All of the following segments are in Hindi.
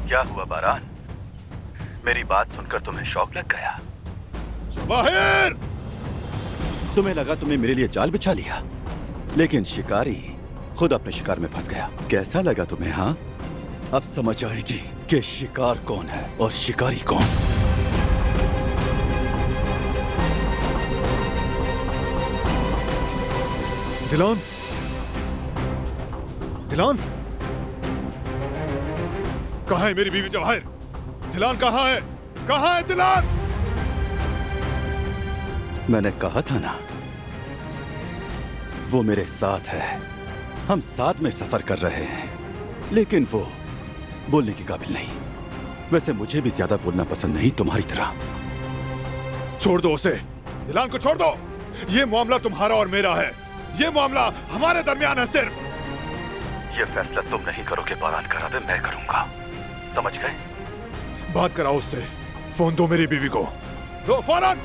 क्या हुआ बारान? मेरी बात सुनकर तुम्हें शौक लग गया? जवाहिर! तुम्हें लगा तुमने मेरे लिए जाल बिछा लिया, लेकिन शिकारी खुद अपने शिकार में फंस गया। कैसा लगा तुम्हें? हाँ, अब समझ आएगी कि शिकार कौन है और शिकारी कौन। दिलान, दिलान, कहाँ है मेरी बीवी जवाहिर? दिलान कहाँ है? कहाँ है दिलान? मैंने कहा था ना, वो मेरे साथ है। हम साथ में सफर कर रहे हैं, लेकिन वो बोलने के काबिल नहीं। वैसे मुझे भी ज्यादा बोलना पसंद नहीं, तुम्हारी तरह। छोड़ दो उसे, दिलान को छोड़ दो। ये मामला तुम्हारा और मेरा है। ये मामला हमारे दरमियान है सिर्फ। ये फैसला तुम नहीं करोगे बारान, करा दे मैं करूंगा, समझ गए? बात कराओ उससे। फोन दो मेरी बीवी को, दो फौरन।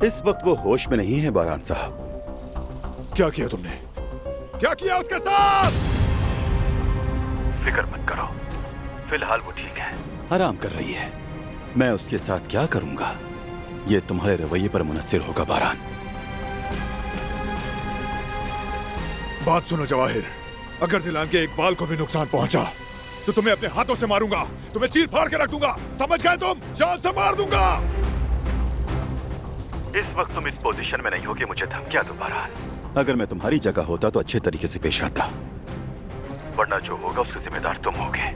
इस वक्त वो होश में नहीं है बारान साहब। क्या किया तुमने? क्या किया उसके साथ? फिक्र मत करो, फिलहाल वो ठीक है। आराम कर रही है। मैं उसके साथ क्या करूंगा, ये तुम्हारे रवैये पर मुनस्सिर होगा बारान। बात सुनो जवाहिर, अगर दिलान के एक बाल को भी नुकसान पहुंचा तो तुम्हें अपने हाथों से मारूंगा, तुम्हें चीर फाड़ के रख दूंगा, समझ गए तुम? जान से मार दूंगा। इस वक्त तुम इस पोजीशन में नहीं हो कि मुझे धमकियां दो बारान। अगर मैं तुम्हारी जगह होता तो अच्छे तरीके से पेश आता, वरना जो होगा उसके जिम्मेदार तुम होगे।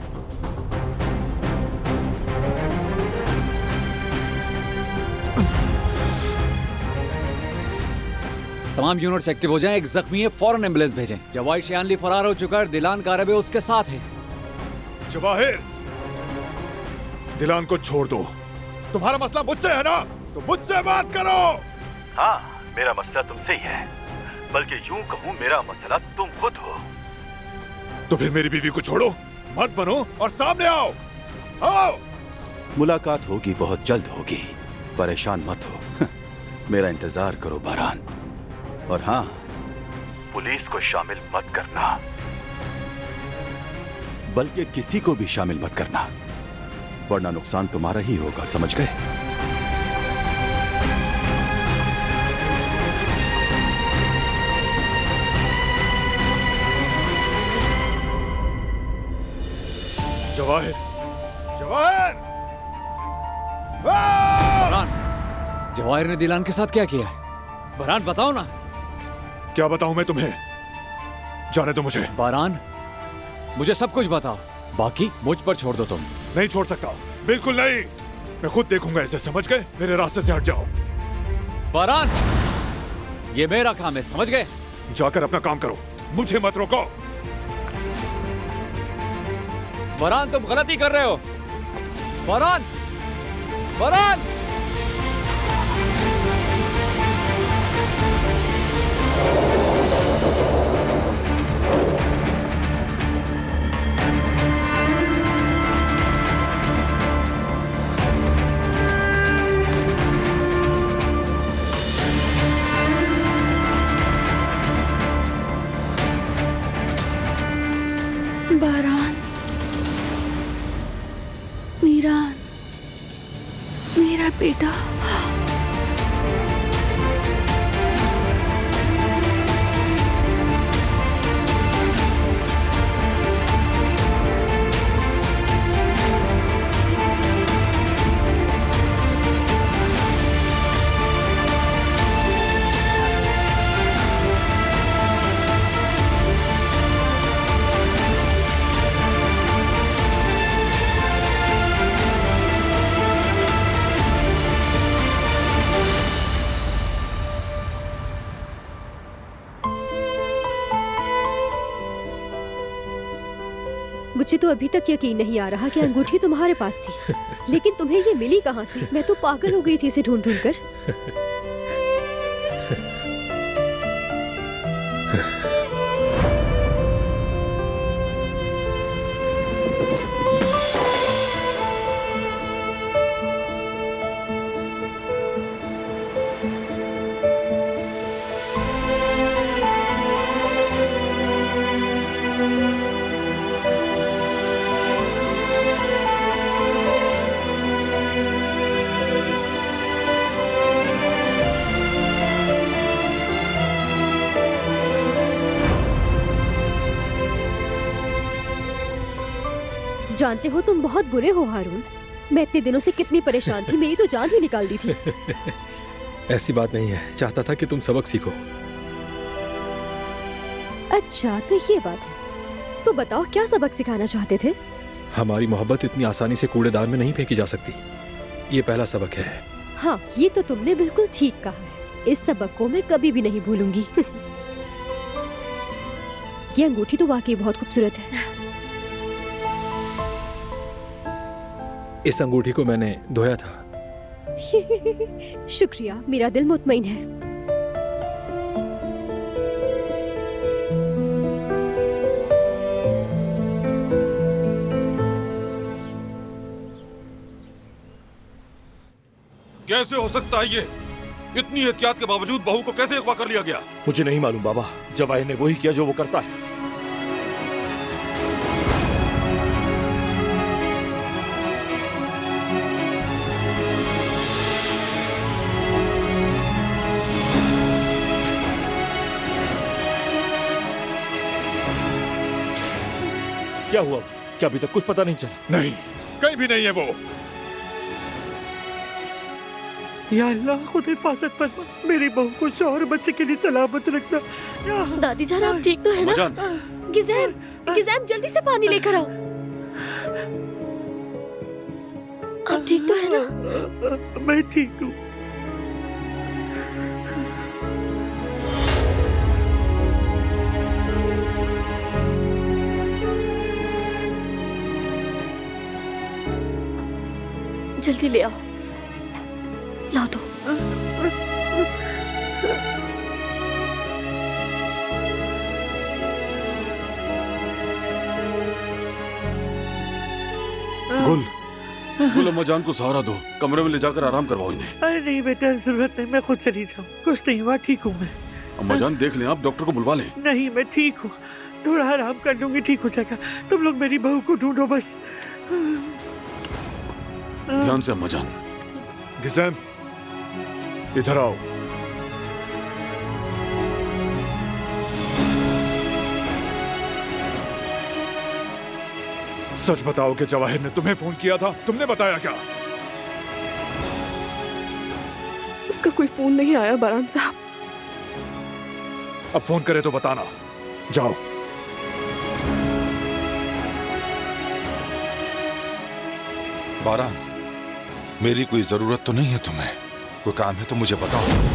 तमाम यूनिट्स एक्टिव हो जाएं, एक जख्मी है, फौरन एम्बुलेंस भेजें। जवाहिर शियानली फरार हो चुका है, दिलान कारबे उसके साथ है। जवाहिर, दिलान को छोड़ दो। तुम्हारा मसला मुझसे है ना, तो मुझसे बात करो। हाँ, मेरा मसला तुमसे ही है, बल्कि यूं कहूं मेरा मसला तुम खुद हो। तो फिर मेरी बीवी को छोड़ो, मत बनो और सामने आओ। आओ। मुलाकात होगी, बहुत जल्द होगी, परेशान मत हो। मेरा इंतजार करो बारान। और हाँ, पुलिस को शामिल मत करना, बल्कि किसी को भी शामिल मत करना, वरना नुकसान तुम्हारा ही होगा, समझ गए? जवाहिर, जवाहिर! बरहान, जवाहिर ने दिलान के साथ क्या किया है? बरहान बताओ ना। क्या बताऊं मैं तुम्हें? जाने दो मुझे। बरहान, मुझे सब कुछ बताओ, बाकी मुझ पर छोड़ दो तुम। नहीं छोड़ सकता, बिल्कुल नहीं। मैं खुद देखूंगा इसे, समझ गए? मेरे रास्ते से हट जाओ। बरहान, ये मेरा काम है, समझ गए? जाकर अपना काम करो, मुझे मत रोको। बरहान, तुम गलती कर रहे हो। बरहान, बरहान! बारान, मीरान, मेरा बेटा। मुझे तो अभी तक यकीन नहीं आ रहा कि अंगूठी तुम्हारे पास थी, लेकिन तुम्हें ये मिली कहाँ से? मैं तो पागल हो गई थी इसे ढूंढ ढूंढ कर। जानते हो तुम बहुत बुरे हो हारून। मैं इतने दिनों से कितनी परेशान थी, मेरी तो जान ही निकाल दी थी। ऐसी बात नहीं है, चाहता था कि तुम सबक सीखो। अच्छा तो ये बात है, तो बताओ क्या सबक सिखाना चाहते थे? हमारी मोहब्बत इतनी आसानी से कूड़ेदान में नहीं फेंकी जा सकती, ये पहला सबक है। हाँ ये तो तुमने बिल्कुल ठीक कहा है, इस सबक को मैं कभी भी नहीं भूलूंगी। ये अंगूठी तो वाकई बहुत खूबसूरत है। इस अंगूठी को मैंने धोया था। शुक्रिया, मेरा दिल मुतमईन है। कैसे हो सकता है ये? इतनी एहतियात के बावजूद बहू को कैसे अगवा कर लिया गया? मुझे नहीं मालूम बाबा, जवाहिर ने वही किया जो वो करता है। क्या हुआ? क्या अभी तक कुछ पता नहीं चला? नहीं, कहीं भी नहीं है वो। या अल्लाह, खुद हिफाजत फरमा, मेरी बहू को शौहर बच्चे के लिए सलामत रखना। दादी जान आप ठीक तो है ना? अम्माजान, गिज़ैम, गिज़ैम जल्दी से पानी लेकर आओ। आप ठीक तो है ना? मैं ठीक हूँ। जल्दी ले आओ, ला दो। गुल अम्माजान को सहारा दो, कमरे में ले जाकर आराम करवाओ इन्हें। अरे नहीं बेटा, जरूरत नहीं, मैं खुद चली जाऊँ। कुछ नहीं हुआ, ठीक हूँ मैं। अम्माजान देख लें, आप डॉक्टर को बुलवा लें। नहीं, मैं ठीक हूँ, थोड़ा आराम कर लूंगी, ठीक हो जाएगा। तुम लोग मेरी बहू को ढूंढो बस। ध्यान से अम्माजान। गिज़ैम, इधर आओ। सच बताओ कि जवाहिर ने तुम्हें फोन किया था? तुमने बताया क्या? उसका कोई फोन नहीं आया बारान साहब। अब फोन करे तो बताना। जाओ। बारान, मेरी कोई जरूरत तो नहीं है तुम्हें? कोई काम है तो मुझे बताओ।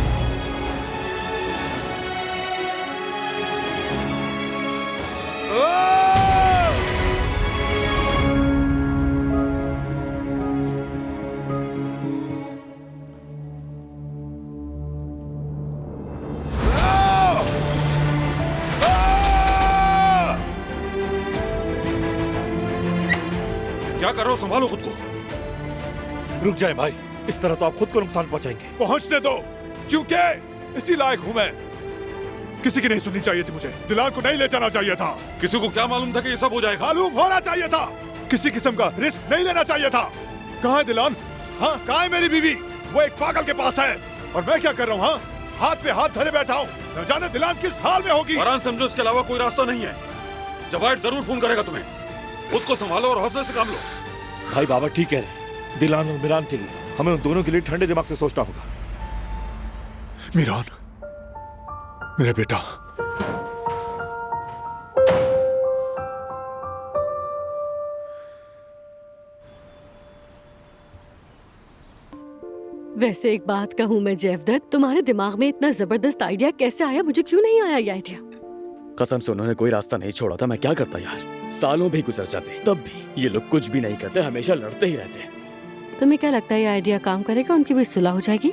क्या कर रहे हो? संभालो खुद को। रुक जाए भाई, इस तरह तो आप खुद को नुकसान पहुंचाएंगे। पहुंचने दो, क्योंकि इसी लायक हूं मैं। किसी की नहीं सुननी चाहिए थी मुझे। दिलान को नहीं ले जाना चाहिए था। किसी को क्या मालूम था कि ये सब हो जाएगा? मालूम होना चाहिए था। किसी किस्म का रिस्क नहीं लेना चाहिए था। कहाँ है दिलान? हाँ, कहाँ है मेरी बीवी? वो एक पागल के पास है और मैं क्या कर रहा हूँ? हाँ, हाथ पे हाथ धरे बैठा हूँ। न जाने दिलान किस हाल में होगी। बारान, समझो इसके अलावा कोई रास्ता नहीं है। जवाहिर जरूर फोन करेगा तुम्हें। खुद को संभालो और हौसले से काम लो। भाई बाबा ठीक कह रहे, दिलान और मिरान के लिए हमें उन दोनों के लिए ठंडे दिमाग से सोचना होगा। मिरान, मेरा बेटा। वैसे एक बात कहूँ मैं जैवदत्त, तुम्हारे दिमाग में इतना जबरदस्त आइडिया कैसे आया? मुझे क्यों नहीं आया ये आइडिया? कसम से उन्होंने कोई रास्ता नहीं छोड़ा था। मैं क्या करता यार, सालों भी गुजर जाते, तब भी ये लोग कुछ भी नहीं करते, हमेशा लड़ते ही रहते। तुम्हें क्या लगता है ये आइडिया काम करेगा? उनकी भी सुलह हो जाएगी?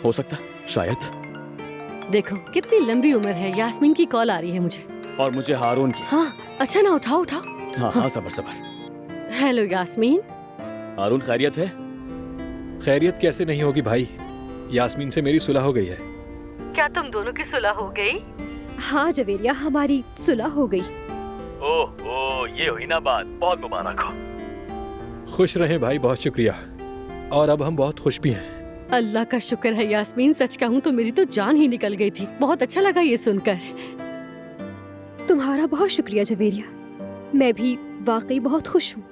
हो सकता, शायद। देखो कितनी लंबी उम्र है। यास्मीन की कॉल आ रही है मुझे। और मुझे हारून की। हाँ, अच्छा ना, उठाओ उठाओ। हाँ हाँ, सबर सबर। हेलो यास्मीन। हारून, खैरियत है? खैरियत कैसे नहीं होगी भाई, यास्मीन से मेरी सुलह हो गई है। क्या तुम दोनों की सुलह हो गई? हाँ जवेरिया, हमारी सुलह हो गई। ओह, ये हुई ना बात। बहुत मुबारक हो। खुश रहे भाई, बहुत शुक्रिया। और अब हम बहुत खुश भी हैं। अल्लाह का शुक्र है यास्मीन, सच कहूँ तो मेरी तो जान ही निकल गई थी। बहुत अच्छा लगा ये सुनकर। तुम्हारा बहुत शुक्रिया जवेरिया, मैं भी वाकई बहुत खुश हूँ।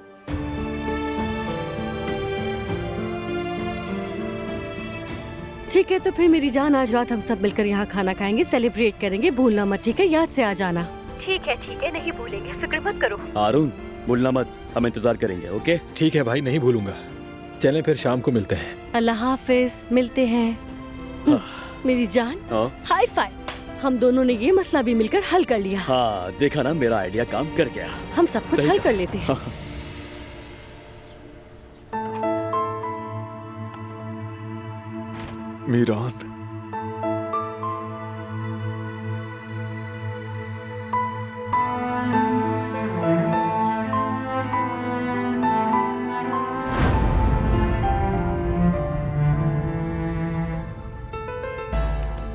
ठीक है, तो फिर मेरी जान आज रात हम सब मिलकर यहाँ खाना खाएंगे, सेलिब्रेट करेंगे। भूलना मत, ठीक है? याद से आ जाना। ठीक है, नहीं भूलेंगे, फिक्र मत करो। हारून, भूलना मत, हम इंतजार करेंगे। ओके? ठीक है भाई, नहीं भूलूंगा। चलें फिर शाम को मिलते हैं। अल्लाह हाफिज, मिलते हैं। मेरी जान, हाई फाइव। हम दोनों ने ये मसला भी मिलकर हल कर लिया। हाँ, देखा ना, मेरा आइडिया काम कर गया। हम सब कुछ हल कर लेते हैं। मीरान,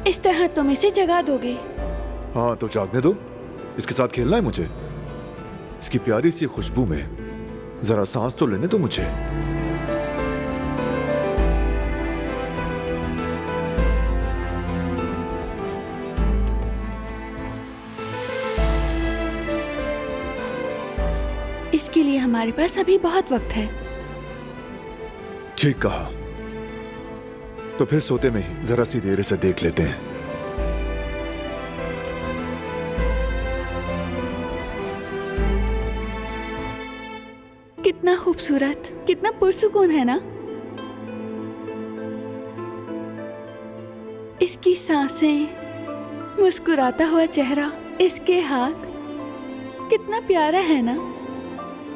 इस तरह तुम इसे जगा दोगे? हाँ तो जागने दो। इसके साथ खेलना है मुझे। इसकी प्यारी सी खुशबू में जरा सांस तो लेने दो मुझे। इसके लिए हमारे पास अभी बहुत वक्त है। ठीक कहा। तो फिर सोते में ही जरा सी देर इसे देख लेते हैं। कितना खूबसूरत, कितना पुरसुकून है ना? इसकी सांसें, मुस्कुराता हुआ चेहरा, इसके हाथ, कितना प्यारा है ना?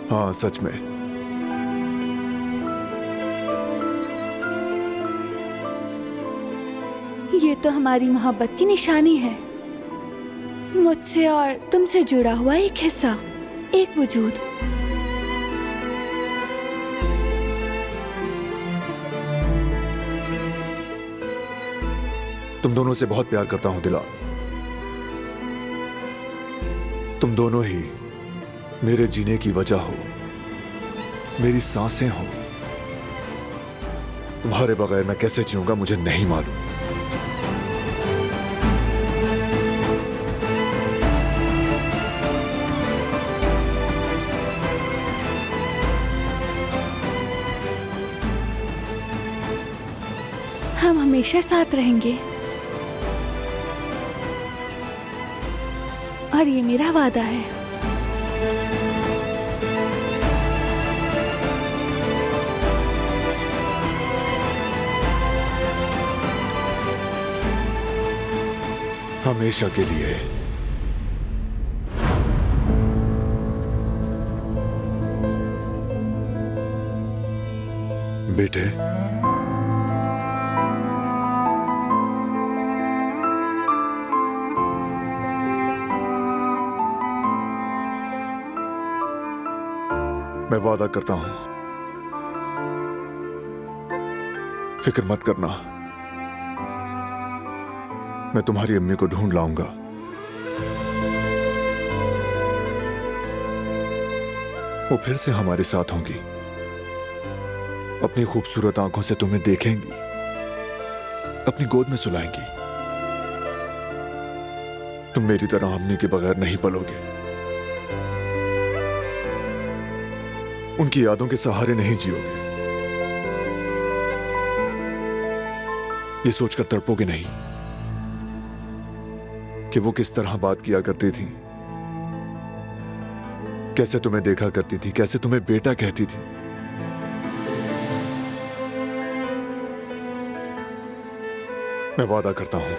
हाँ सच में। ये तो हमारी मोहब्बत की निशानी है। मुझसे और तुमसे जुड़ा हुआ एक हिस्सा, एक वजूद। तुम दोनों से बहुत प्यार करता हूं दिला। तुम दोनों ही मेरे जीने की वजह हो, मेरी सांसें हो। तुम्हारे बगैर मैं कैसे जीऊंगा मुझे नहीं मालूम। हम हमेशा साथ रहेंगे और ये मेरा वादा है। हमेशा के लिए। बेटे, मैं वादा करता हूं, फिक्र मत करना। मैं तुम्हारी अम्मी को ढूंढ लाऊंगा। वो फिर से हमारे साथ होंगी, अपनी खूबसूरत आंखों से तुम्हें देखेंगी, अपनी गोद में सुलाएंगी। तुम मेरी तरह अम्मी के बगैर नहीं पलोगे, उनकी यादों के सहारे नहीं जियोगे। ये सोचकर तड़पोगे नहीं कि वो किस तरह बात किया करती थी, कैसे तुम्हें देखा करती थी, कैसे तुम्हें बेटा कहती थी। मैं वादा करता हूं,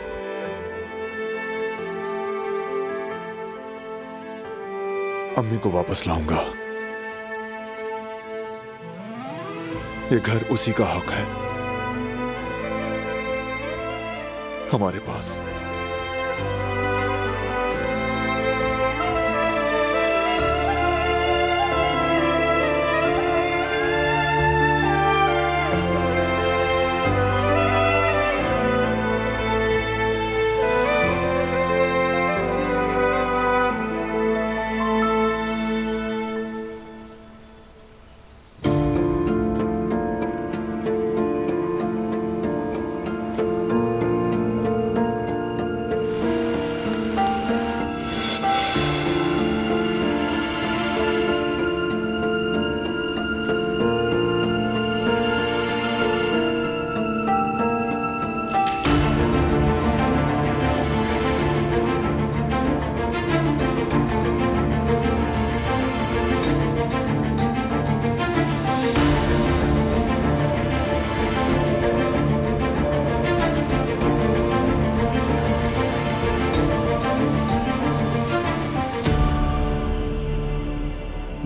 अम्मी को वापस लाऊंगा। ये घर उसी का हक है हमारे पास।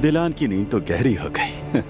दिलान की नींद तो गहरी हो गई।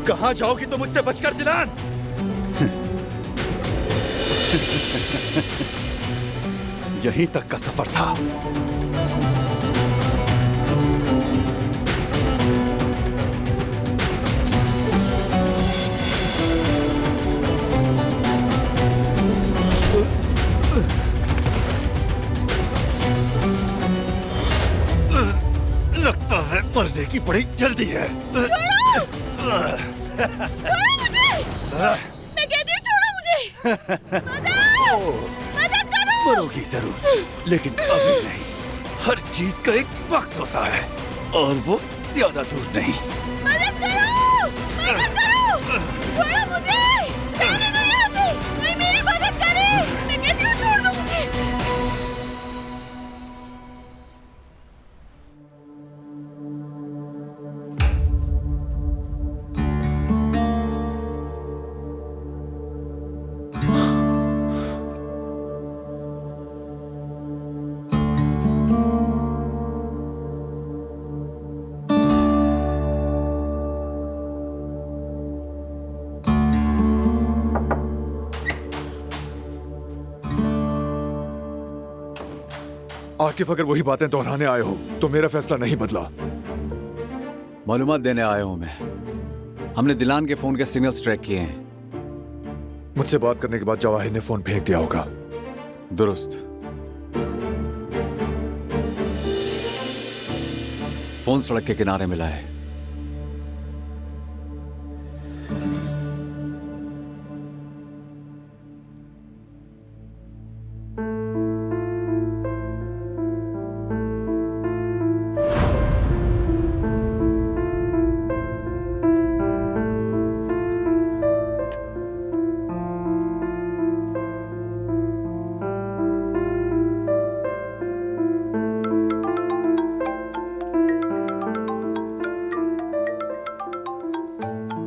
कहां जाओगी तो मुझसे बचकर दिलान? यहीं तक का सफर था। लगता है मरने की बड़ी जल्दी है। मैं कहती हूँ छोड़ो मुझे। मदद करो। मरोगी जरूर, लेकिन अभी नहीं। हर चीज का एक वक्त होता है और वो ज्यादा दूर नहीं। मदद करो, मदद करो। छोड़ो मुझे। जाने दो यहाँ से। कोई मेरी मदद करे। मैं कहती हूँ छोड़ दो मुझे। आकिफ, अगर वही बातें दोहराने आए हो तो मेरा फैसला नहीं बदला। मालूमात देने आया हूं मैं। हमने दिलान के फोन के सिग्नल्स ट्रैक किए हैं। मुझसे बात करने के बाद जवाहिर ने फोन फेंक दिया होगा। दुरुस्त। फोन सड़क के किनारे मिला है।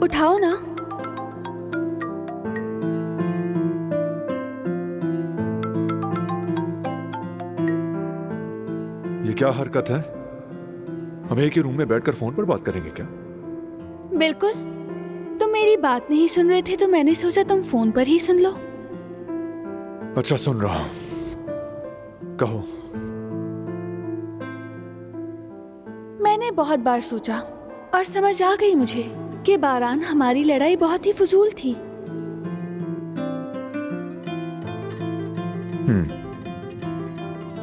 उठाओ ना। ये क्या हरकत है? हम एक ही रूम में बैठकर फोन पर बात करेंगे क्या? बिल्कुल। तुम मेरी बात नहीं सुन रहे थे तो मैंने सोचा तुम फोन पर ही सुन लो। अच्छा, सुन रहा हूं। कहो। मैंने बहुत बार सोचा और समझ आ गई मुझे कि बारान हमारी लड़ाई बहुत ही फजूल थी।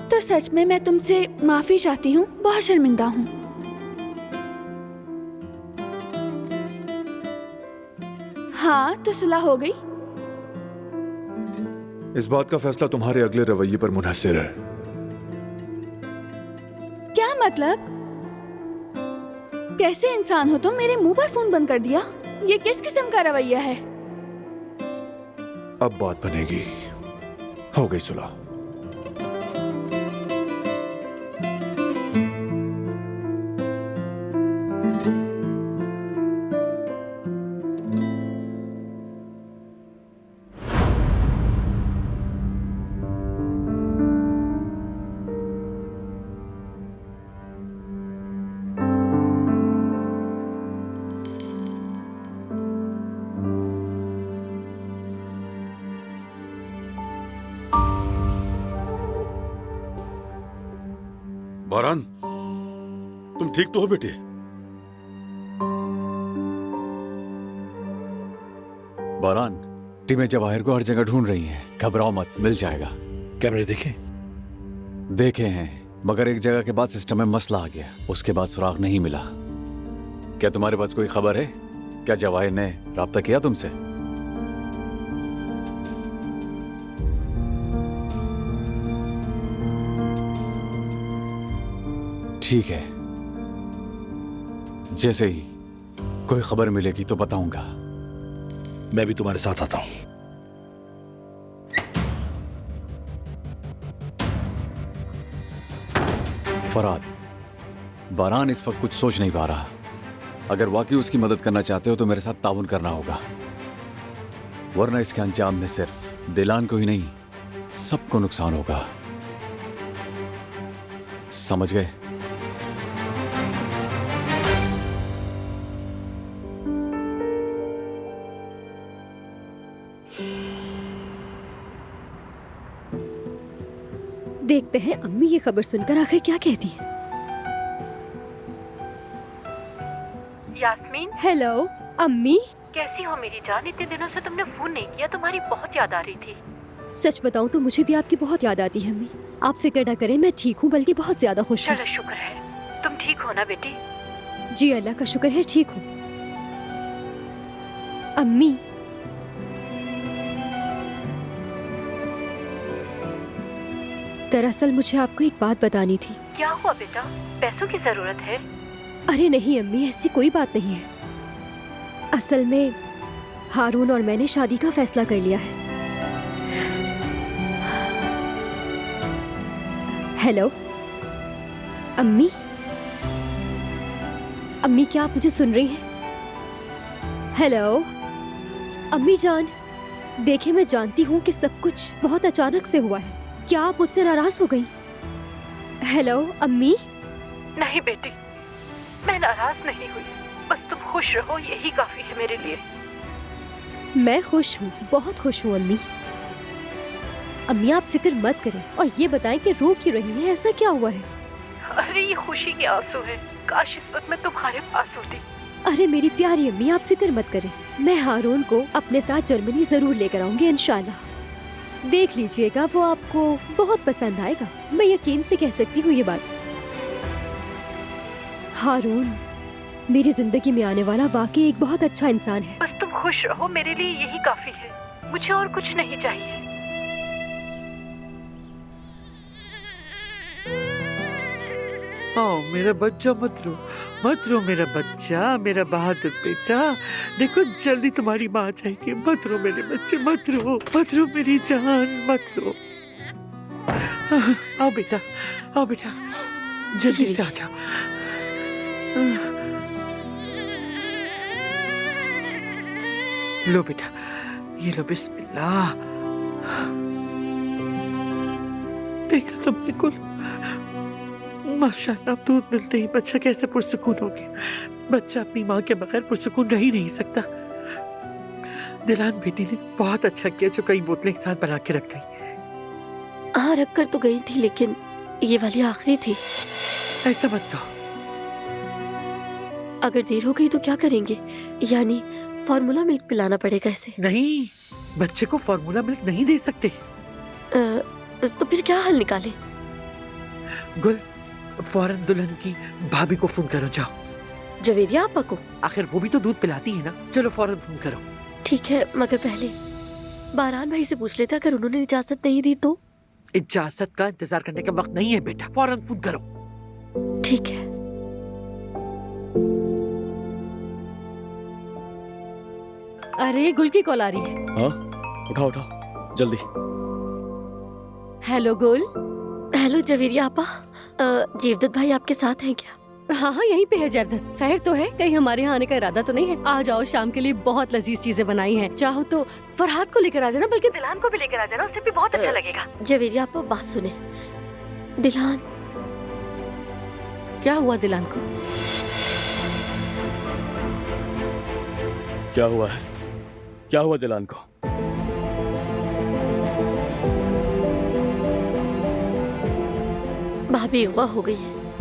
तो सच में मैं तुमसे माफी चाहती हूँ। बहुत शर्मिंदा हूँ। हाँ, तो सुलह हो गई। इस बात का फैसला तुम्हारे अगले रवैये पर मुनहसिर है। क्या मतलब? कैसे इंसान हो तुम? मेरे मुंह पर फोन बंद कर दिया। ये किस किस्म का रवैया है? अब बात बनेगी। हो गई सुलह। बारान, तुम ठीक तो हो बेटे? बारान, टीमें जवाहिर को हर जगह ढूंढ रही हैं। घबराओ मत, मिल जाएगा। कैमरे देखे? देखे हैं, मगर एक जगह के बाद सिस्टम में मसला आ गया, उसके बाद सुराग नहीं मिला। क्या तुम्हारे पास कोई खबर है? क्या जवाहिर ने राब्ता किया तुमसे? ठीक है, जैसे ही कोई खबर मिलेगी तो बताऊंगा। मैं भी तुम्हारे साथ आता हूं। फराद, बारान इस वक्त कुछ सोच नहीं पा रहा। अगर वाकई उसकी मदद करना चाहते हो तो मेरे साथ ताउन करना होगा, वरना इसके अंजाम में सिर्फ दिलान को ही नहीं, सबको नुकसान होगा। समझ गए? देखते हैं अम्मी ये खबर सुनकर आखिर क्या कहती है। यास्मीन, हेलो अम्मी। कैसी हो मेरी जान? इतने दिनों से तुमने फोन नहीं किया, तुम्हारी बहुत याद आ रही थी। सच बताऊं तो मुझे भी आपकी बहुत याद आती है अम्मी। आप फिक्र न करें, मैं ठीक हूँ, बल्कि बहुत ज्यादा खुश हूँ। चलो शुक्र है। तुम ठीक हो ना बेटी? जी अल्लाह का शुक्र है, ठीक हूँ। अम्मी, दरअसल मुझे आपको एक बात बतानी थी। क्या हुआ बेटा? पैसों की जरूरत है? अरे नहीं अम्मी, ऐसी कोई बात नहीं है। असल में हारून और मैंने शादी का फैसला कर लिया है। हेलो अम्मी, अम्मी क्या आप मुझे सुन रही हैं? हेलो अम्मी जान, देखिए मैं जानती हूँ कि सब कुछ बहुत अचानक से हुआ है। क्या आप मुझसे नाराज हो गई? हेलो अम्मी। नहीं बेटी, मैं नाराज नहीं हुई, बस तुम खुश रहो, यही काफी है मेरे लिए। मैं खुश हूँ, बहुत खुश हूँ अम्मी। अम्मी आप फिक्र मत करें और ये बताएं कि रो क्यों रही हैं, ऐसा क्या हुआ है? अरे ये खुशी के आंसू है, काश इस वक्त मैं तुम्हारे पास होती। अरे मेरी प्यारी अम्मी आप फिक्र मत करें, मैं हारून को अपने साथ जर्मनी जरूर लेकर आऊंगी इंशाल्लाह। देख लीजिएगा, वो आपको बहुत पसंद आएगा, मैं यकीन से कह सकती हूँ ये बात। हारून मेरी जिंदगी में आने वाला वाकई एक बहुत अच्छा इंसान है। बस तुम खुश रहो, मेरे लिए यही काफी है, मुझे और कुछ नहीं चाहिए। आओ मेरा बच्चा, मत रो मेरा बच्चा, मेरा बहादुर बेटा। देखो जल्दी तुम्हारी माँ आ जाएगी। मत रो मेरे बच्चे, मत रो मेरी जान, मत रो। आओ बेटा, आओ बेटा, जल्दी से आ जाओ। लो बेटा, ये लो, बिस्मिल्लाह। देखा तुमने कुल, माशाल्लाह दूध मिलते ही बच्चा कैसे पुरसुकून हो गया। बच्चा अपनी माँ के बगैर पुरसुकून रह ही नहीं सकता। दिलान बेटी ने बहुत अच्छा किया जो कई बोतलें एक साथ बना के रख गई। हाँ रख कर तो गई थी, लेकिन ये वाली आखिरी थी। ऐसा मत कहो। अगर देर हो गई तो क्या करेंगे? यानी फार्मूला मिल्क पिलाना पड़ेगा इसे? नहीं, बच्चे को फार्मूला मिल्क नहीं दे सकते। तो फिर क्या हल निकाले? गुल, फौरन दुल्हन की भाभी को फोन करो, जाओ। जवेरिया आपा को? आखिर वो भी तो दूध पिलाती है ना। चलो फौरन फोन करो। ठीक है, मगर पहले बारान भाई से पूछ लेते, अगर उन्होंने इजाजत नहीं दी तो? इजाजत का इंतजार करने का वक्त नहीं है बेटा, फौरन फोन करो। ठीक है। अरे गुल की कॉल आ रही है। हाँ उठाओ उठाओ जल्दी। हेलो गुल। हेलो जवेरिया आपा, जेवदत भाई आपके साथ हैं क्या? हाँ हाँ यहीं पे है जेवदत। खैर तो है, कहीं हमारे यहाँ आने का इरादा तो नहीं है? आ जाओ, शाम के लिए बहुत लजीज चीजें बनाई हैं। चाहो तो फरहाद को लेकर आ जाना, बल्कि दिलान को भी लेकर आ जाना, उसे भी बहुत अच्छा लगेगा। जवेरिया आपा बात सुने। दिलान, क्या हुआ दिलान को? क्या हुआ है? क्या हुआ दिलान को? भाभी अगवा हो गई है।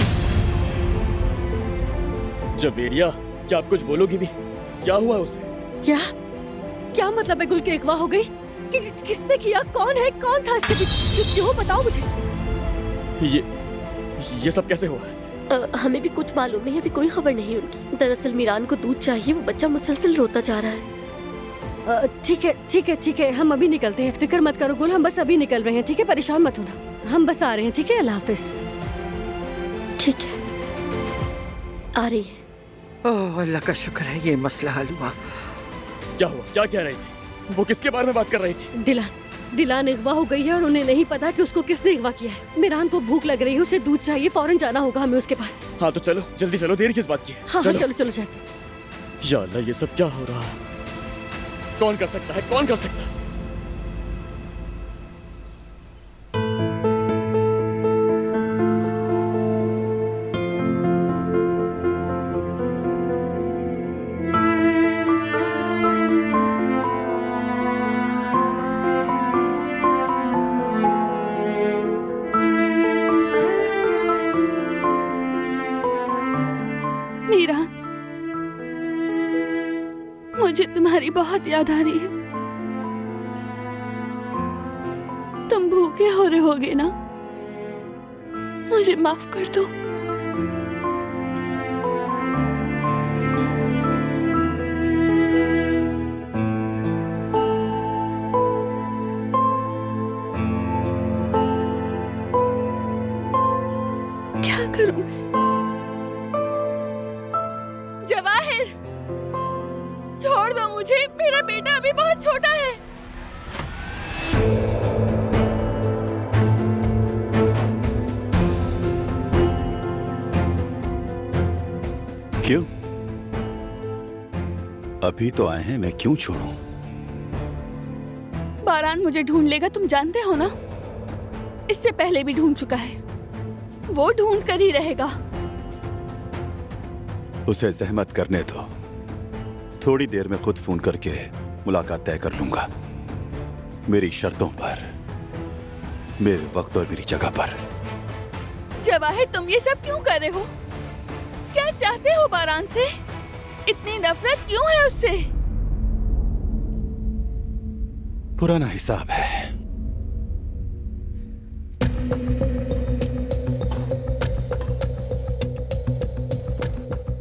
जवेरिया, क्या आप कुछ बोलोगी भी? क्या हुआ उसे? क्या क्या मतलब है? गुल की अगवा हो गई? किसने किया? कौन है? कौन था इसके पीछे? क्यों? बताओ मुझे। ये सब कैसे हुआ? हमें भी कुछ मालूम नहीं, अभी कोई खबर नहीं उनकी। दरअसल मीरान को दूध चाहिए, वो बच्चा मुसलसल रोता जा रहा है। ठीक है ठीक है ठीक है, हम अभी निकलते हैं। फिक्र मत करो गुल, हम बस अभी निकल रहे हैं, ठीक है? परेशान मत होना, हम बस आ रहे हैं, ठीक है? अल्लाह हाफिज। ठीक है, आ रही है। ओह अल्लाह का शुक्र है ये मसला हल हुआ। क्या हुआ? क्या कह रही थी वो? किसके बारे में बात कर रही थी? दिलान अगवा हो गई है और उन्हें नहीं पता कि उसको किसने अगवा किया है। मीरान को भूख लग रही है, उसे दूध चाहिए, फौरन जाना होगा हमें उसके पास। हाँ तो चलो, जल्दी चलो, देर किस बात की है? हाँ चलो चलो चलते। या अल्लाह, ये सब क्या हो रहा है? कौन कर सकता है? कौन कर सकता है? मुझे तुम्हारी बहुत याद आ रही है। तुम भूखे हो रहे होगे ना? मुझे माफ कर दो। क्या करूं? जवाहिर, छोड़ दो मुझे, मेरा बेटा अभी बहुत छोटा है। क्यों? अभी तो आए हैं, मैं क्यों छोड़ूं? बारान मुझे ढूंढ लेगा, तुम जानते हो ना? इससे पहले भी ढूंढ चुका है, वो ढूंढ कर ही रहेगा। उसे जहमत करने दो, थोड़ी देर में खुद फोन करके मुलाकात तय कर लूंगा, मेरी शर्तों पर, मेरे वक्त और मेरी जगह पर। जवाहिर, तुम ये सब क्यों कर रहे हो? क्या चाहते हो बारान से? इतनी नफरत क्यों है उससे? पुराना हिसाब है।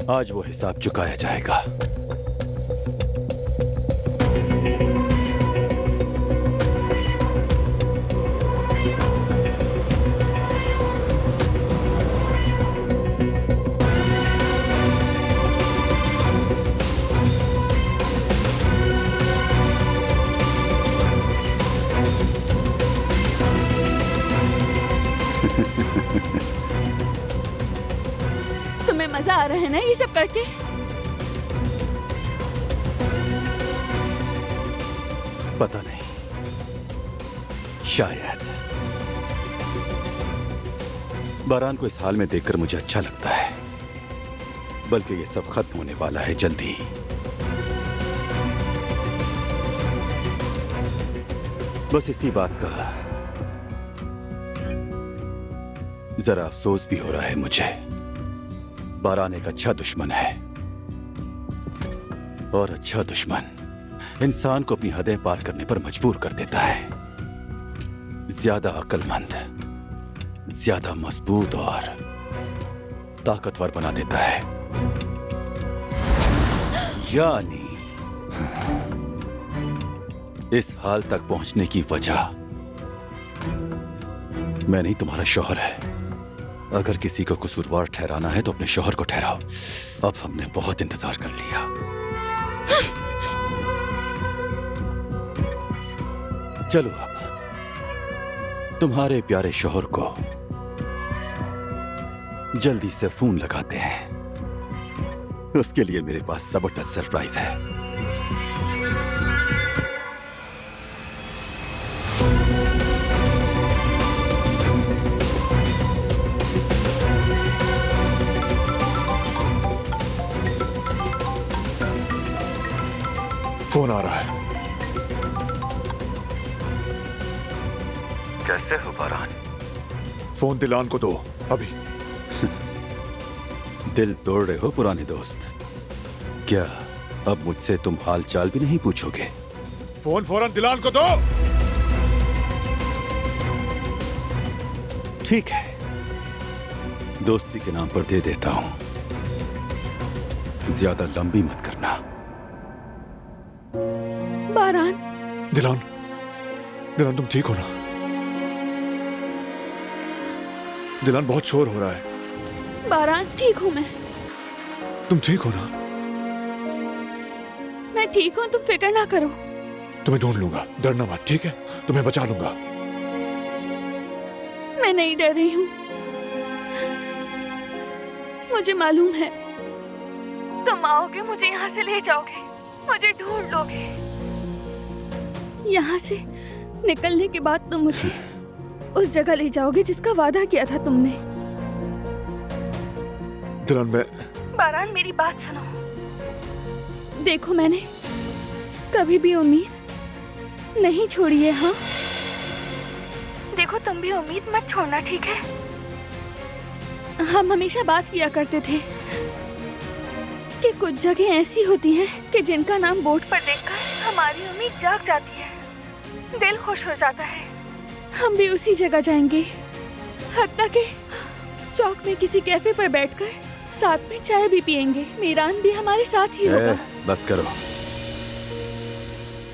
आज वो हिसाब चुकाया जाएगा। तुम्हें मजा आ रहा है ना ये सब करके? पता नहीं, शायद। बारान को इस हाल में देखकर मुझे अच्छा लगता है, बल्कि ये सब खत्म होने वाला है जल्दी ही। बस इसी बात का जरा अफसोस भी हो रहा है मुझे। बारान एक अच्छा दुश्मन है, और अच्छा दुश्मन इंसान को अपनी हदें पार करने पर मजबूर कर देता है। ज्यादा अक्लमंद, ज्यादा मजबूत और ताकतवर बना देता है। यानी इस हाल तक पहुंचने की वजह मैं नहीं, तुम्हारा शौहर है। अगर किसी को कसूरवार ठहराना है तो अपने शौहर को ठहराओ। अब हमने बहुत इंतजार कर लिया। चलो अब तुम्हारे प्यारे शौहर को जल्दी से फोन लगाते हैं। उसके लिए मेरे पास जबरदस्त सरप्राइज है। फोन आ रहा है। कैसे हो बारान? फोन दिलान को दो अभी। दिल तोड़ रहे हो पुराने दोस्त। क्या अब मुझसे तुम हाल चाल भी नहीं पूछोगे? फोन फौरन दिलान को दो। ठीक है, दोस्ती के नाम पर दे देता हूं। ज्यादा लंबी मत करना। बारान। दिलान, दिलान तुम ठीक हो ना? दिलान बहुत शोर हो रहा है। बारान ठीक हूँ मैं। तुम ठीक हो ना? मैं ठीक हूँ, तुम फिक्र ना करो। तुम्हें ढूंढ लूंगा, डरना मत, ठीक है? तुम्हें बचा लूंगा। मैं नहीं डर रही हूँ। मुझे मालूम है तुम आओगे, मुझे यहाँ से ले जाओगे, मुझे ढूंढ लोगे। यहाँ से निकलने के बाद तुम मुझे उस जगह ले जाओगे जिसका वादा किया था तुमने। दिलान मैं... बारान मेरी बात सुनो। देखो मैंने कभी भी उम्मीद नहीं छोड़ी है। हाँ देखो तुम भी उम्मीद मत छोड़ना, ठीक है? हम हमेशा बात किया करते थे कि कुछ जगह ऐसी होती हैं कि जिनका नाम बोर्ड पर देखकर हमारी उम्मीद जाग जाती है, दिल खुश हो जाता है। हम भी उसी जगह जाएंगे, हत्ता के चौक में किसी कैफे पर बैठकर साथ में चाय भी पिएंगे। मीरान भी हमारे साथ ही होगा। बस करो,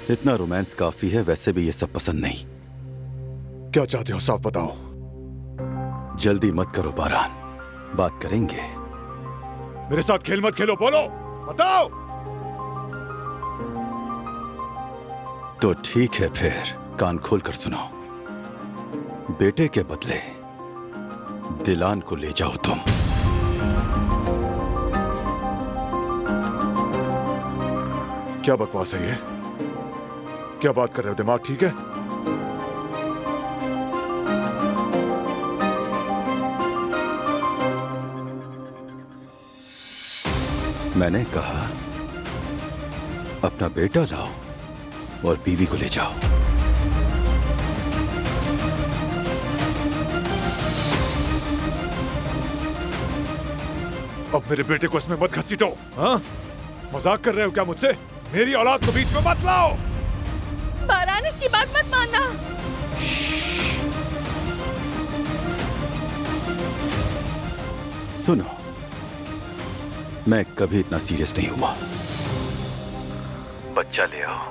इतना रोमांस काफी है। वैसे भी ये सब पसंद नहीं। क्या चाहते हो साफ बताओ। जल्दी मत करो बारान, बात करेंगे। मेरे साथ खेल मत खेलो, बोलो, बताओ। तो ठीक है, फिर कान खोल कर सुनो। बेटे के बदले दिलान को ले जाओ तुम। क्या बकवास है ये? क्या बात कर रहे हो? दिमाग ठीक है? मैंने कहा अपना बेटा लाओ और बीवी को ले जाओ। अब मेरे बेटे को इसमें मत घसीटो। हाँ, मजाक कर रहे हो क्या मुझसे? मेरी औलाद को बीच में मत लाओ। बारान इसकी बात मत मानना। सुनो, मैं कभी इतना सीरियस नहीं हुआ। बच्चा ले आओ,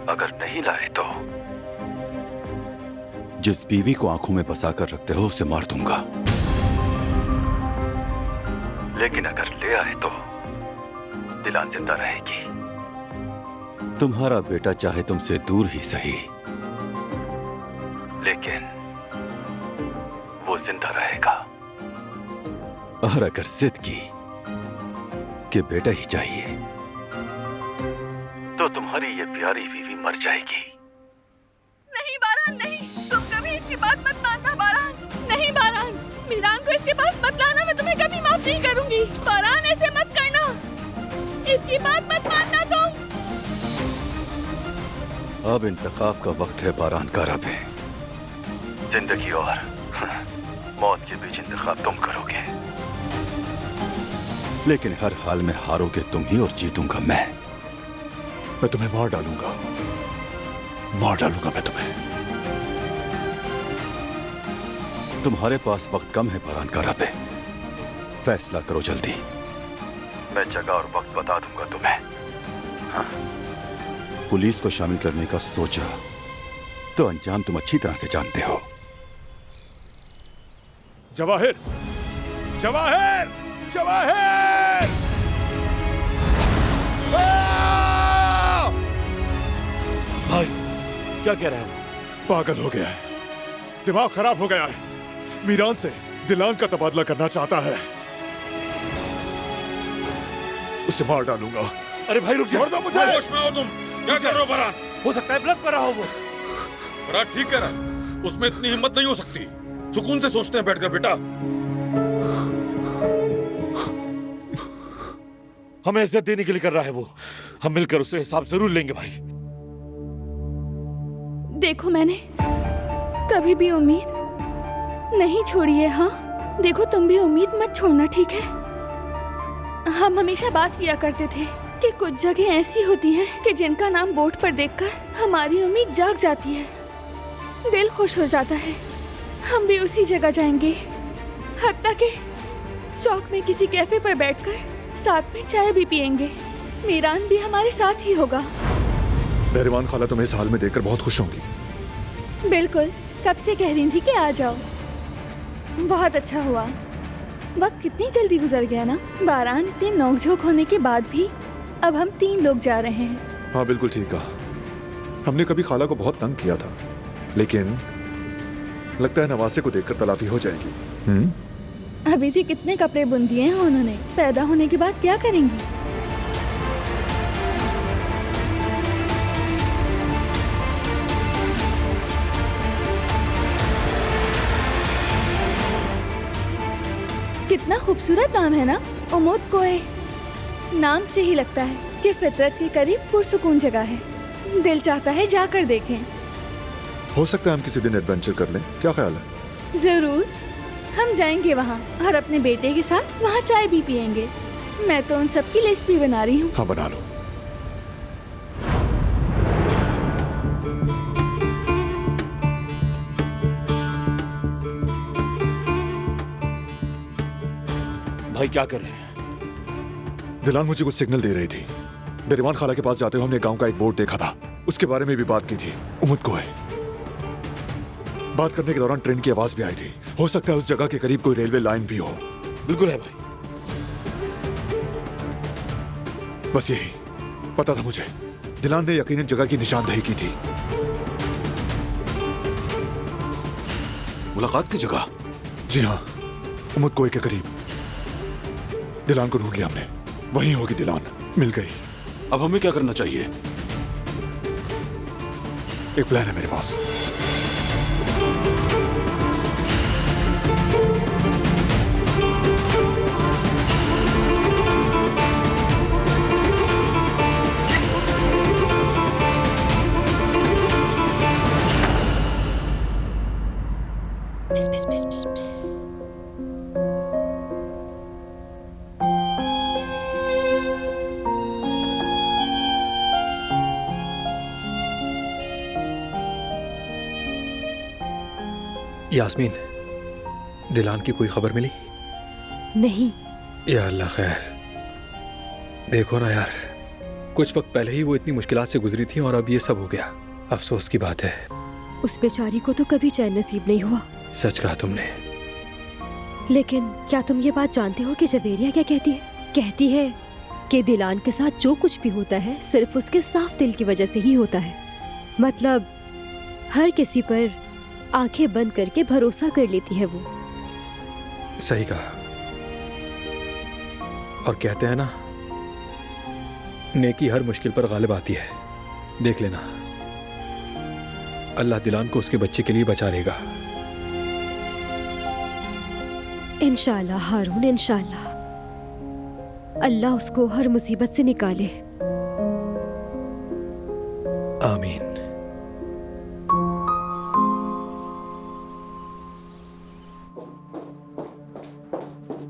अगर नहीं लाए तो जिस बीवी को आंखों में बसा कर रखते हो उसे मार दूंगा। लेकिन अगर ले आए तो दिलान जिंदा रहेगी। तुम्हारा बेटा चाहे तुमसे दूर ही सही, लेकिन वो जिंदा रहेगा। और अगर जिद की कि बेटा ही चाहिए तो तुम्हारी ये प्यारी बीवी मर जाएगी। नहीं बारान, नहीं, तुम कभी इसकी बात मत मानना। बारान, नहीं बारान, मीरान को इसके पास मत लाना। मैं तुम्हें कभी माफ नहीं करूंगी। बारान ऐसे मत करना, इसकी बात मत मानना तुम। अब इंतखाब का वक्त है बारान का रब है। जिंदगी और मौत के बीच इंतखाब तुम करोगे, लेकिन हर हाल में हारोगे तुम ही और जीतूंगा मैं। मैं तुम्हें मार डालूंगा, मार डालूंगा मैं तुम्हें। तुम्हारे पास वक्त कम है बारान का रब है, फैसला करो जल्दी। मैं जगह और वक्त बता दूंगा तुम्हें। हाँ। पुलिस को शामिल करने का सोचा तो अंजाम तुम अच्छी तरह से जानते हो। जवाहिर, जवाहिर, जवाहिर! भाई, क्या कह रहा है वो? पागल हो गया है, दिमाग खराब हो गया है। मीरान से दिलान का तबादला करना चाहता है। उसे मार डालूंगा। अरे भाई रुक जाओ। दो मुझे। होश में आओ तुम। क्या कर रहे हो बरान? हो सकता है ब्लफ कर रहा हो वो। बरान ठीक कह रहा है, उसमें इतनी हिम्मत नहीं हो सकती। सुकून से सोचते हैं बैठकर बेटा। हमें इज्जत देने के लिए कर रहा है वो। हम मिलकर उससे हिसाब जरूर लेंगे भाई। देखो मैंने कभी भी उम्मीद नहीं छोड़ी है। हाँ देखो तुम भी उम्मीद मत छोड़ना, ठीक है? हम हमेशा बात किया करते थे कि कुछ जगह ऐसी होती हैं कि जिनका नाम बोर्ड पर देखकर हमारी उम्मीद जाग जाती है, दिल खुश हो जाता है। हम भी उसी जगह जाएंगे, हत्ता कि चौक में किसी कैफे पर बैठकर साथ में चाय भी पिएंगे। मीरान भी हमारे साथ ही होगा। नहरिवान खाला तुम्हें इस हाल में देखकर बहुत खुश होंगी। बिल्कुल, कब से कह रही थी कि आ जाओ। बहुत अच्छा हुआ, वक्त कितनी जल्दी गुजर गया ना। बारान इतनी नोकझोंक होने के बाद भी अब हम 3 लोग जा रहे हैं। हाँ बिल्कुल ठीक कहा। हमने कभी खाला को बहुत तंग किया था, लेकिन लगता है नवासे को देखकर तलाफी हो जाएगी। अभी से कितने कपड़े बुन दिए हैं उन्होंने, पैदा होने के बाद क्या करेंगी? कितना खूबसूरत नाम है ना, उमुद कोए। नाम से ही लगता है कि फितरत के करीब पुरसुकून जगह है। दिल चाहता है जाकर देखें। हो सकता है हम किसी दिन एडवेंचर कर लें, क्या ख्याल है? जरूर, हम जाएंगे वहाँ और अपने बेटे के साथ वहाँ चाय भी पिएंगे। मैं तो उन सब की लिस्ट भी बना रही हूँ। हाँ बना लो। भाई क्या कर रहे हैं? दिलान मुझे कुछ सिग्नल दे रही थी। नहरिवान खाला के पास जाते हुए हमने गांव का एक बोर्ड देखा था, उसके बारे में भी बात की थी। उम्मीद को है बात करने के दौरान ट्रेन की आवाज भी आई थी। हो सकता है उस जगह के करीब कोई रेलवे लाइन भी हो। बिल्कुल है भाई। बस यही पता था मुझे। दिलान ने यकीनन जगह की निशानदेही की थी। मुलाकात की जगह? जी हाँ, उम्मीद कोई के करीब। दिलान को ढूंढ लिया हमने, वहीं होगी दिलान। मिल गई। अब हमें क्या करना चाहिए? एक प्लान है मेरे पास। यास्मीन, दिलान की कोई खबर मिली? नहीं। या अल्लाह खैर। देखो ना यार, कुछ वक्त पहले ही वो इतनी मुश्किलात से गुजरी थी और अब ये सब हो गया। अफसोस की बात है। उस बेचारी को तो कभी चैन नसीब नहीं हुआ। सच कहा तुमने। लेकिन क्या तुम ये बात जानते हो कि जवेरिया क्या कहती है? कहती है कि दिलान के साथ जो कुछ भी होता है सिर्फ उसके साफ दिल की वजह से ही होता है। मतलब हर किसी पर आंखें बंद करके भरोसा कर लेती है वो। सही कहा। और कहते हैं ना, नेकी हर मुश्किल पर गालिब आती है। देख लेना, अल्लाह दिलान को उसके बच्चे के लिए बचा लेगा। इंशाअल्लाह हारून, इंशाअल्लाह। अल्लाह उसको हर मुसीबत से निकाले। आमीन।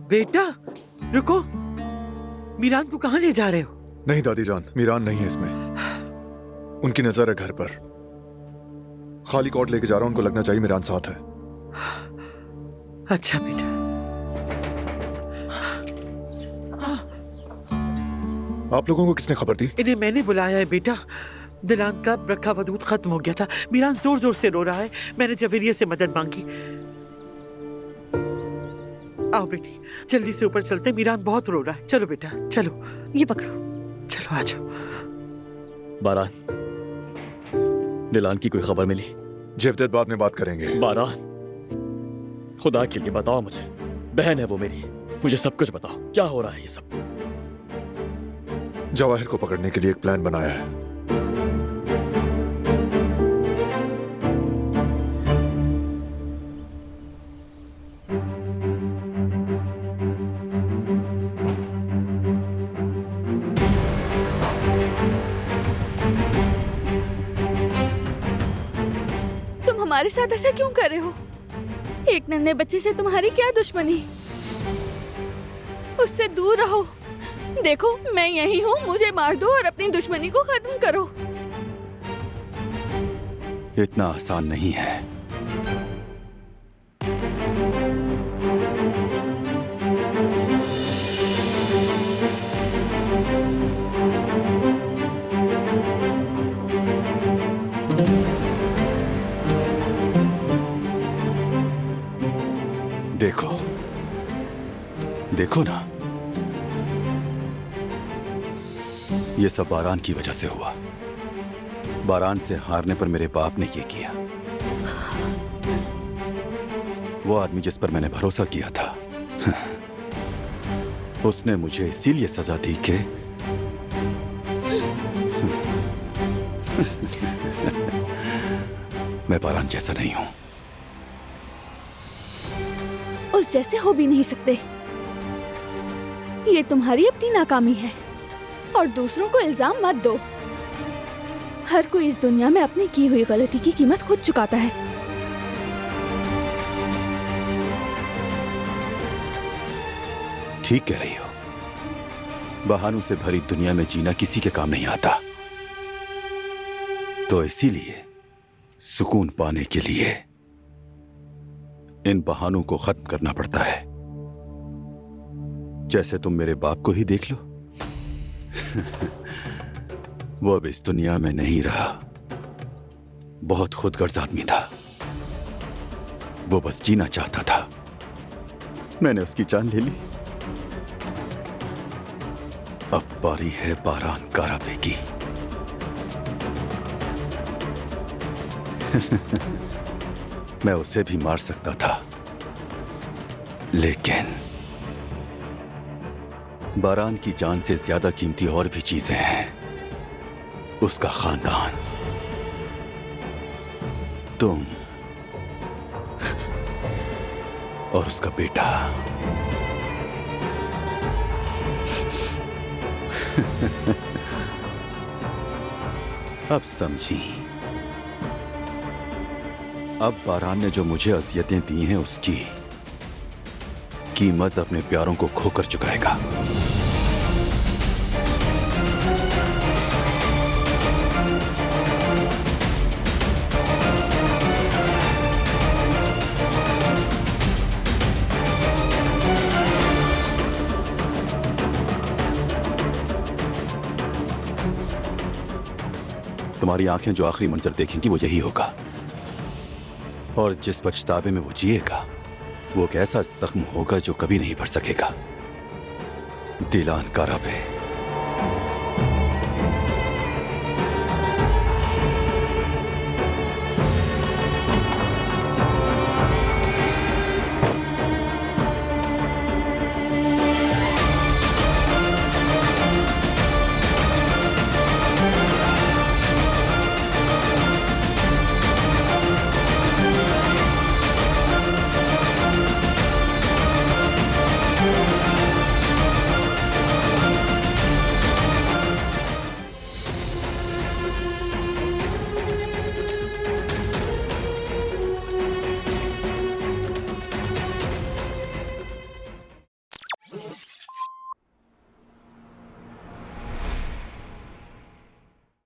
बेटा रुको, मीरान को कहाँ ले जा रहे हो? नहीं दादी जान, मीरान नहीं है इसमें। उनकी नजर है घर पर। खाली कॉट लेके जा रहा हूं, उनको लगना चाहिए मीरान साथ है। अच्छा बेटा। आप लोगों को किसने खबर दी? इन्हें मैंने बुलाया है बेटा। दिलान का रखा हुआ दूध खत्म हो गया था। मीरान जोर जोर से रो रहा है। मैंने जवेरिया से मदद मांगी। आओ बेटी, जल्दी से ऊपर चलते। मीरान बहुत रो रहा है। चलो बेटा चलो। ये पकड़ो। चलो आ जाओ। बारान, दिलान की कोई खबर मिली? जेवदत बाद में बात करेंगे। बारान, खुदा के लिए बताओ मुझे। बहन है वो मेरी, मुझे सब कुछ बताओ। क्या हो रहा है ये सब? जवाहिर को पकड़ने के लिए एक प्लान बनाया है। तुम हमारे साथ ऐसा क्यों कर रहे हो? एक नन्हे बच्चे से तुम्हारी क्या दुश्मनी? उससे दूर रहो। देखो मैं यही हूँ, मुझे मार दो और अपनी दुश्मनी को खत्म करो। इतना आसान नहीं है। देखो देखो ना, ये सब बारान की वजह से हुआ। बारान से हारने पर मेरे बाप ने ये किया। वो आदमी जिस पर मैंने भरोसा किया था, उसने मुझे इसीलिए सजा दी कि मैं बारान जैसा नहीं हूं। उस जैसे हो भी नहीं सकते। ये तुम्हारी अपनी नाकामी है और दूसरों को इल्जाम मत दो। हर कोई इस दुनिया में अपनी की हुई गलती की कीमत खुद चुकाता है। ठीक कह रही हो। बहानों से भरी दुनिया में जीना किसी के काम नहीं आता। तो इसीलिए सुकून पाने के लिए इन बहानों को खत्म करना पड़ता है। जैसे तुम मेरे बाप को ही देख लो। वो अब इस दुनिया में नहीं रहा। बहुत खुदगर्ज आदमी था। वो बस जीना चाहता था। मैंने उसकी जान ले ली। अब बारी है बारान काराबे की। मैं उसे भी मार सकता था, लेकिन बारान की जान से ज्यादा कीमती और भी चीजें हैं। उसका खानदान, तुम और उसका बेटा। अब समझी। अब बारान ने जो मुझे अज़ियतें दी हैं, उसकी कीमत अपने प्यारों को खोकर चुकाएगा। तुम्हारी आंखें जो आखिरी मंजर देखेंगी वो यही होगा। और जिस पछतावे में वो जिएगा, वो एक ऐसा जख्म होगा जो कभी नहीं भर सकेगा। दिलान काराबे।